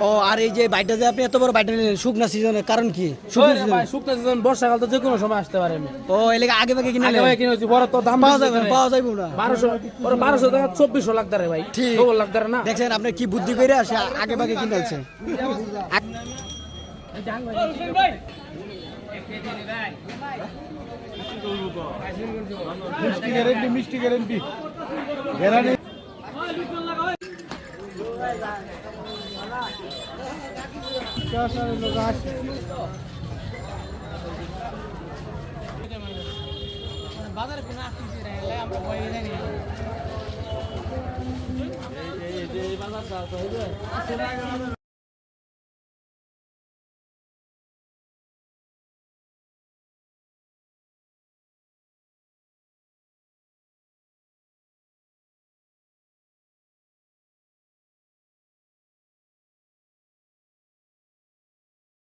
ও আর এই যে বাইটা যে আপনি এত বড় বাইটা নিলেন শুকনা সিজনের কারণ কি? শুকনা সিজন শুকনা সিজন বর্ষাকাল তো যে কোনো সময় আসতে পারে। ও এলাকা আগে ভাগে কিনে আগে ভাই কিনে হচ্ছে বড় তো দাম পাওয়া যাবে না 1200 টাকা 2400 লাখ দাঁড়ে ভাই, ঠিক 2 লাখ দাঁড়ে না। দেখছেন আপনি কি বুদ্ধি করে আসে আগে ভাগে কিনে আনছে। মিষ্টি গ্যারেন্টি গ্যারান্টি বাজারে কোনো আসতেছি না, আমরা ভয়ে জানি এই বাজারটা